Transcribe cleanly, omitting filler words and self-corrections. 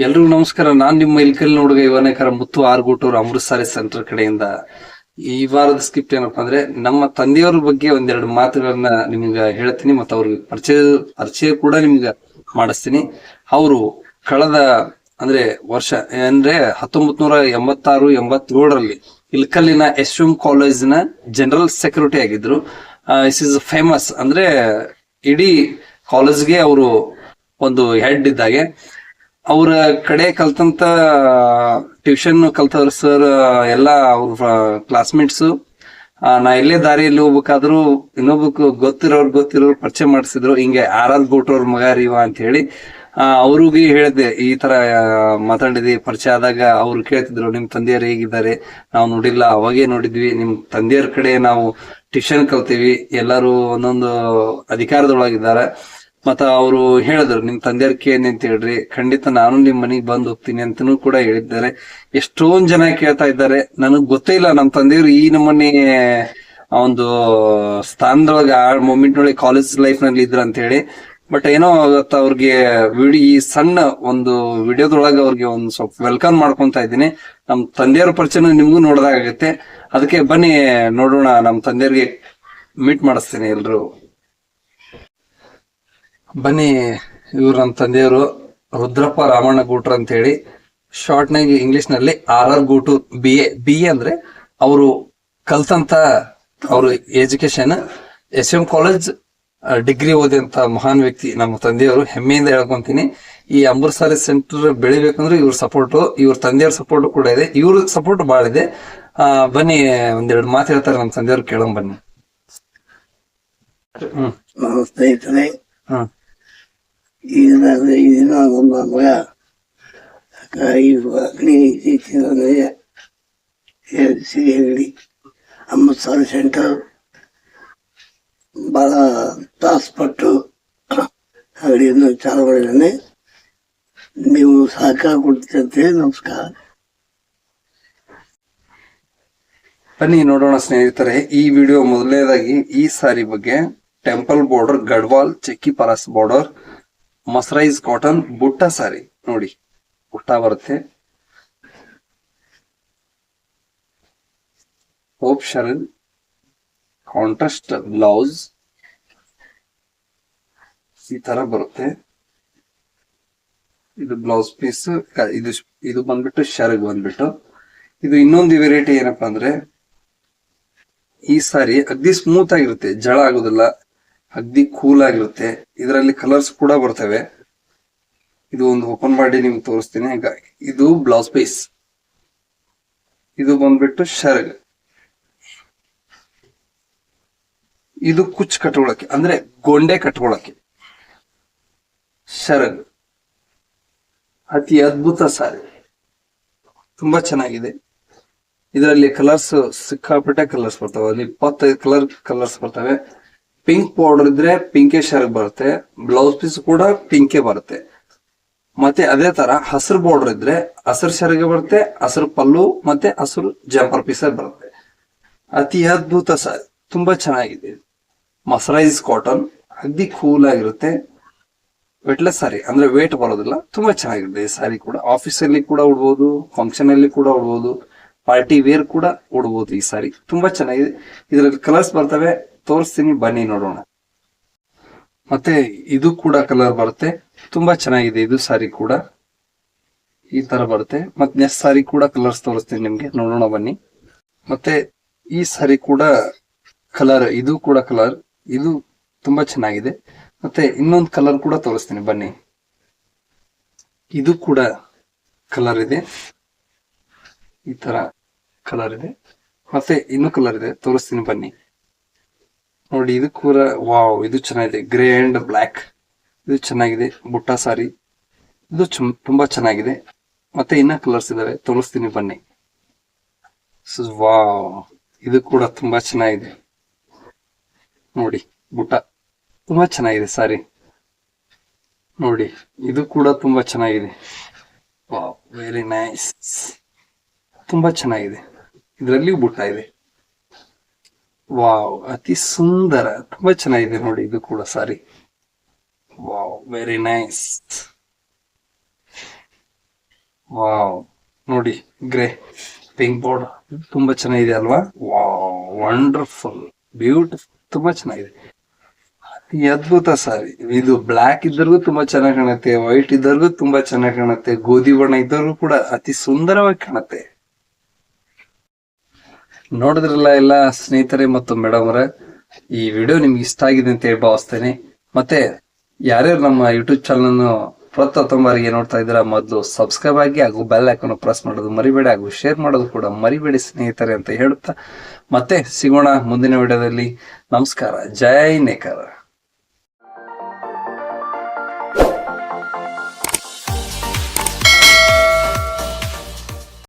ಎಲ್ರಿಗೂ ನಮಸ್ಕಾರ. ನಾನ್ ನಿಮ್ಮ ಇಲ್ಕಲ್ ಹುಡುಗ ಇವನೇಕರ ಮುತ್ತು ಆರ್ಗೂಟೂರ್ ಅಮೃತ್ ಸಾರಿ ಸೆಂಟರ್ ಕಡೆಯಿಂದ ಈ ವಾರದ ಸ್ಕಿಪ್ಟ್ ಏನಪ್ಪಾ ಅಂದ್ರೆ ನಮ್ಮ ತಂದೆಯವ್ರ ಬಗ್ಗೆ ಒಂದೆರಡು ಮಾತುಗಳನ್ನ ನಿಮ್ಗೆ ಹೇಳ್ತೀನಿ ಮತ್ತು ಅವ್ರಿಗೆ ಪರಿಚಯ ಕೂಡ ನಿಮ್ಗೆ ಮಾಡಿಸ್ತೀನಿ. ಅವರು ಕಳೆದ ಅಂದ್ರೆ ವರ್ಷ ಅಂದ್ರೆ 1986-87ರಲ್ಲಿ ಇಲ್ಕಲ್ಲಿನ ಎಸ್ಎಂ ಕಾಲೇಜಿನ ಜನರಲ್ ಸೆಕ್ಯೂರಿಟಿ ಆಗಿದ್ರು. ಇಸ್ ಇಸ್ ಫೇಮಸ್ ಅಂದ್ರೆ ಇಡೀ ಕಾಲೇಜ್ಗೆ ಅವರು ಒಂದು ಹೆಡ್ ಇದ್ದಾಗೆ. ಅವ್ರ ಕಡೆ ಕಲ್ತಂತ ಟ್ಯೂಷನ್ ಕಲ್ತವ್ರ ಸರ್ ಎಲ್ಲ ಅವ್ರ ಕ್ಲಾಸ್ಮೇಟ್ಸ್ ನಾ ಎಲ್ಲೇ ದಾರಿಯಲ್ಲಿ ಹೋಗ್ಬೇಕಾದ್ರು ಇನ್ನೊಬ್ಬಕ್ ಗೊತ್ತಿರೋರು ಪರಿಚಯ ಮಾಡಿಸಿದ್ರು. ಹಿಂಗೆ ಆರ್ ಗೋಟೋರ್ ಮಗ ರೀವ ಅಂತ ಹೇಳಿ ಅವ್ರಿಗೆ ಹೇಳಿದೆ, ಈ ತರ ಮಾತಾಡಿದ್ವಿ. ಪರಿಚಯ ಆದಾಗ ಅವ್ರು ಕೇಳ್ತಿದ್ರು, ನಿಮ್ ತಂದೆಯರು ಹೇಗಿದ್ದಾರೆ? ನಾವು ನೋಡಿಲ್ಲ, ಅವಾಗೇ ನೋಡಿದ್ವಿ. ನಿಮ್ ತಂದೆಯರ ಕಡೆ ನಾವು ಟ್ಯೂಷನ್ ಕಲ್ತೀವಿ, ಎಲ್ಲರೂ ಒಂದೊಂದು ಅಧಿಕಾರದೊಳಗಿದ್ದಾರೆ. ಮತ್ತ ಅವರು ಹೇಳಿದ್ರು, ನಿಮ್ ತಂದೆಯರ್ ಕೇಳಿ ಅಂತ ಹೇಳ್ರಿ, ಖಂಡಿತ ನಾನು ನಿಮ್ ಮನೆಗ್ ಬಂದ್ ಹೋಗ್ತೀನಿ ಅಂತನೂ ಕೂಡ ಹೇಳಿದ್ದಾರೆ. ಎಷ್ಟೊಂದ್ ಜನ ಕೇಳ್ತಾ ಇದ್ದಾರೆ. ನನಗ್ ಗೊತ್ತೇ ಇಲ್ಲ ನಮ್ ತಂದೆಯವರು ಈ ನಮ್ಮನೆ ಒಂದು ಸ್ಥಾನದೊಳಗೆ ಆ ಮೂಮೆಂಟ್ ನೊಳಗೆ ಕಾಲೇಜ್ ಲೈಫ್ ನಲ್ಲಿ ಇದ್ರ ಅಂತ ಹೇಳಿ. ಬಟ್ ಏನೋ ಅವತ್ತ ಅವ್ರಿಗೆ ಈ ಸಣ್ಣ ಒಂದು ವಿಡಿಯೋದೊಳಗೆ ಅವ್ರಿಗೆ ಒಂದ್ ಸ್ವಲ್ಪ ವೆಲ್ಕಮ್ ಮಾಡ್ಕೊಂತ ಇದ್ದೀನಿ. ನಮ್ ತಂದೆಯವ್ರ ಪರಿಚಯ ನಿಮ್ಗೂ ನೋಡ್ದಾಗತ್ತೆ. ಅದಕ್ಕೆ ಬನ್ನಿ ನೋಡೋಣ, ನಮ್ ತಂದೆಯವ್ರಿಗೆ ಮೀಟ್ ಮಾಡಿಸ್ತೀನಿ ಎಲ್ರು. ಬನ್ನಿ, ಇವ್ರು ನಮ್ಮ ತಂದೆಯವರು ರುದ್ರಪ್ಪ ರಾಮಣ್ಣ ಗೂಟ್ರ ಅಂತ ಹೇಳಿ, ಶಾರ್ಟ್ ನಾಗಿ ಇಂಗ್ಲಿಷ್ ನಲ್ಲಿ ಆರ್ ಗೂಟೂರ್ ಬಿ ಎ ಅಂದ್ರೆ ಅವರು ಕಲ್ತಂತ ಅವ್ರ ಎಜುಕೇಶನ್ ಎಸ್.ಎಂ. ಕಾಲೇಜ್ ಡಿಗ್ರಿ ಓದಿದಂತ ಮಹಾನ್ ವ್ಯಕ್ತಿ ನಮ್ಮ ತಂದೆಯವರು. ಹೆಮ್ಮೆಯಿಂದ ಹೇಳ್ಕೊಂತೀನಿ. ಈ ಅಮೃತ್ ಸಾರಿ ಸೆಂಟರ್ ಬೆಳಿಬೇಕಂದ್ರೆ ಇವ್ರ ಸಪೋರ್ಟ್, ಇವ್ರ ತಂದೆಯವ್ರ ಸಪೋರ್ಟ್ ಕೂಡ ಇದೆ, ಇವ್ರ ಸಪೋರ್ಟ್ ಬಹಳ ಇದೆ. ಬನ್ನಿ ಒಂದೆರಡು ಮಾತು ಹೇಳ್ತಾರೆ ನಮ್ಮ ತಂದೆಯವ್ರು, ಕೇಳೋಣ ಬನ್ನಿ. ಸ್ನೇಹಿತರೆ, ಈಗ ನಮ್ಮ ಮಗ ಇತ್ತೀಚಿನ ಅಂಗಡಿ ಅಮೃತ್ ಸಾರಿ ಸೆಂಟರ್ ಬಹಳ ತಾಸ್ಪಟ್ಟು ಅಂಗಡಿಯನ್ನು ಚಾಲು ಮಾಡಿದ್ದಾನೆ. ನೀವು ಸಹಕಾರ ಕೊಡ್ತೀರಿ ಅಂತ ಹೇಳಿ ನಮಸ್ಕಾರ. ಬನ್ನಿ ನೋಡೋಣ ಸ್ನೇಹಿತರೆ. ಈ ವಿಡಿಯೋ ಮೊದಲನೇದಾಗಿ ಈ ಸಾರಿ ಬಗ್ಗೆ ಟೆಂಪಲ್ ಬಾರ್ಡರ್, ಗಡ್ವಾಲ್ ಚೆಕ್ಕಿ ಪರಸ್ ಬಾರ್ಡರ್, ಮಸ್ರೈಸ್ ಕಾಟನ್ ಬುಟ್ಟ ಸಾರಿ. ನೋಡಿ, ಬುಟ್ಟ ಬರುತ್ತೆ, ಹೋಪ್ ಶರಲ್ ಕಾಂಟ್ರಾಸ್ಟ್ ಬ್ಲೌಸ್ ಈ ತರ ಬರುತ್ತೆ. ಇದು ಬ್ಲೌಸ್ ಪೀಸ್, ಇದು ಬಂದ್ಬಿಟ್ಟು ಶರ್ಗ್ ಬಂದ್ಬಿಟ್ಟು. ಇದು ಇನ್ನೊಂದು ವೆರೈಟಿ ಏನಪ್ಪಾ ಅಂದ್ರೆ, ಈ ಸಾರಿ ಅಗ್ದಿ ಸ್ಮೂತ್ ಆಗಿರುತ್ತೆ, ಜಳ ಆಗೋದಿಲ್ಲ, ಅಗ್ದಿ ಕೂಲ್ ಆಗಿರುತ್ತೆ. ಇದರಲ್ಲಿ ಕಲರ್ಸ್ ಕೂಡ ಬರ್ತವೆ. ಇದು ಒಂದು ಓಪನ್ ಮಾಡಿ ನಿಮ್ಗೆ ತೋರಿಸ್ತೀನಿ. ಇದು ಬ್ಲೌಸ್ ಪೀಸ್, ಇದು ಬಂದ್ಬಿಟ್ಟು ಶರ್ಗ್. ಇದು ಕುಚ್ ಕಟ್ಕೊಳಕ್ಕೆ ಅಂದ್ರೆ ಗೊಂಡೆ ಕಟ್ಕೊಳಕ್ಕೆ ಶರ್ಗ್. ಅತಿ ಅದ್ಭುತ ಸಾರಿ, ತುಂಬಾ ಚೆನ್ನಾಗಿದೆ. ಇದರಲ್ಲಿ ಕಲರ್ಸ್ ಸಿಕ್ಕಾಪಟ್ಟೆ ಕಲರ್ಸ್ ಬರ್ತವೆ. ಅಲ್ಲಿ 25 ಕಲರ್ಸ್ ಬರ್ತವೆ. ಪಿಂಕ್ ಬಾರ್ಡರ್ ಇದ್ರೆ ಪಿಂಕೆ ಶರ್ಗ್ ಬರುತ್ತೆ, ಬ್ಲೌಸ್ ಪೀಸ್ ಕೂಡ ಪಿಂಕೆ ಬರುತ್ತೆ. ಮತ್ತೆ ಅದೇ ತರ ಹಸಿರು ಬಾರ್ಡರ್ ಇದ್ರೆ ಹಸಿರು ಶರ್ಗೆ ಬರುತ್ತೆ, ಹಸಿರು ಪಲ್ಲು ಮತ್ತೆ ಹಸಿರು ಜಂಪರ್ ಪೀಸ್ ಬರುತ್ತೆ. ಅತಿ ಅದ್ಭುತ ಸಾರಿ, ತುಂಬಾ ಚೆನ್ನಾಗಿದೆ. ಮಸ್ರೈಸ್ ಕಾಟನ್, ಅಗ್ದಿ ಕೂಲ್ ಆಗಿರುತ್ತೆ. ವೆಟ್ಲೆಸ್ ಸಾರಿ ಅಂದ್ರೆ ವೇಟ್ ಬರೋದಿಲ್ಲ, ತುಂಬಾ ಚೆನ್ನಾಗಿದೆ. ಈ ಸಾರಿ ಕೂಡ ಆಫೀಸಲ್ಲಿ ಕೂಡ ಉಡ್ಬೋದು, ಫಂಕ್ಷನ್ ಅಲ್ಲಿ ಕೂಡ ಉಡ್ಬೋದು, ಪಾರ್ಟಿ ವೇರ್ ಕೂಡ ಉಡ್ಬೋದು. ಈ ಸಾರಿ ತುಂಬಾ ಚೆನ್ನಾಗಿದೆ. ಇದರಲ್ಲಿ ಕಲರ್ಸ್ ಬರ್ತವೆ, ತೋರಿಸ್ತೀನಿ, ಬನ್ನಿ ನೋಡೋಣ. ಮತ್ತೆ ಇದು ಕೂಡ ಕಲರ್ ಬರುತ್ತೆ, ತುಂಬಾ ಚೆನ್ನಾಗಿದೆ. ಇದು ಸಾರಿ ಕೂಡ ಈ ತರ ಬರುತ್ತೆ. ಮತ್ತೆ ನೆಕ್ಸ್ಟ್ ಸಾರಿ ಕೂಡ ಕಲರ್ಸ್ ತೋರಿಸ್ತೀನಿ ನಿಮ್ಗೆ, ನೋಡೋಣ ಬನ್ನಿ. ಮತ್ತೆ ಈ ಸಾರಿ ಕೂಡ ಕಲರ್, ಇದು ಕೂಡ ಕಲರ್, ಇದು ತುಂಬಾ ಚೆನ್ನಾಗಿದೆ. ಮತ್ತೆ ಇನ್ನೊಂದು ಕಲರ್ ಕೂಡ ತೋರಿಸ್ತೀನಿ ಬನ್ನಿ. ಇದು ಕೂಡ ಕಲರ್ ಇದೆ, ಈ ತರ ಕಲರ್ ಇದೆ. ಮತ್ತೆ ಇನ್ನೂ ಕಲರ್ ಇದೆ, ತೋರಿಸ್ತೀನಿ ಬನ್ನಿ. ನೋಡಿ, ಇದು ಕೂಡ ವಾವ್, ಇದು ಚೆನ್ನಾಗಿದೆ. ಗ್ರೇ ಅಂಡ್ ಬ್ಲ್ಯಾಕ್, ಇದು ಚೆನ್ನಾಗಿದೆ. ಬುಟ್ಟ ಸಾರಿ, ಇದು ತುಂಬಾ ಚೆನ್ನಾಗಿದೆ. ಮತ್ತೆ ಇನ್ನ ಕಲರ್ಸ್ ಇದಾವೆ, ತೋರಿಸ್ತೀನಿ ಬನ್ನಿ. ವಾವ್, ಇದು ಕೂಡ ತುಂಬಾ ಚೆನ್ನಾಗಿದೆ. ನೋಡಿ, ಬುಟ್ಟ ತುಂಬಾ ಚೆನ್ನಾಗಿದೆ ಸಾರಿ. ನೋಡಿ, ಇದು ಕೂಡ ತುಂಬಾ ಚೆನ್ನಾಗಿದೆ. ವಾವ್, ವೆರಿ ನೈಸ್, ತುಂಬಾ ಚೆನ್ನಾಗಿದೆ. ಇದರಲ್ಲಿ ಬುಟ್ಟ ಇದೆ. ವಾವ್, ಅತಿ ಸುಂದರ, ತುಂಬಾ ಚೆನ್ನಾಗಿದೆ. ನೋಡಿ, ಇದು ಕೂಡ sari. Wow, very nice. Wow, ನೋಡಿ ಗ್ರೇ ಪಿಂಕ್ ಬೋರ್ಡ್ ತುಂಬಾ ಚೆನ್ನಾಗಿದೆ ಅಲ್ವಾ? ವಾವ್, ವಂಡರ್ಫುಲ್, ಬ್ಯೂಟಿಫುಲ್, ತುಂಬಾ ಚೆನ್ನಾಗಿದೆ. ಅತಿ ಅದ್ಭುತ ಸಾರಿ. ಇದು ಬ್ಲಾಕ್ ಇದ್ದರ್ಗೂ ತುಂಬಾ ಚೆನ್ನಾಗಿ ಕಾಣುತ್ತೆ, ವೈಟ್ ಇದ್ದರ್ಗೂ ತುಂಬಾ ಚೆನ್ನಾಗಿ ಕಾಣುತ್ತೆ, ಗೋಧಿ ಬಣ್ಣ ಇದ್ದರ್ಗೂ ಕೂಡ ಅತಿ ಸುಂದರವಾಗಿ ಕಾಣುತ್ತೆ. ನೋಡಿದ್ರಲ್ಲ ಎಲ್ಲ ಸ್ನೇಹಿತರೆ ಮತ್ತು ಮೇಡಮ್ ಅವರೇ, ಈ ವಿಡಿಯೋ ನಿಮ್ಗೆ ಇಷ್ಟ ಆಗಿದೆ ಅಂತ ಹೇಳಿ ಭಾವಿಸ್ತೇನೆ. ಮತ್ತೆ ಯಾರ್ಯಾರು ನಮ್ಮ ಯೂಟ್ಯೂಬ್ ಚಾನಲ್ ಅನ್ನು ಪ್ರಥಮ ಬಾರಿಗೆ ನೋಡ್ತಾ ಇದ್ದೀರಾ, ಮೊದಲು ಸಬ್ಸ್ಕ್ರೈಬ್ ಆಗಿ ಹಾಗೂ ಬೆಲ್ ಐಕಾನ್ ಪ್ರೆಸ್ ಮಾಡೋದು ಮರಿಬೇಡಿ, ಹಾಗೂ ಶೇರ್ ಮಾಡೋದು ಕೂಡ ಮರಿಬೇಡಿ ಸ್ನೇಹಿತರೆ ಅಂತ ಹೇಳುತ್ತಾ ಮತ್ತೆ ಸಿಗೋಣ ಮುಂದಿನ ವಿಡಿಯೋದಲ್ಲಿ. ನಮಸ್ಕಾರ. ಜೈ ನೇಕಾರ.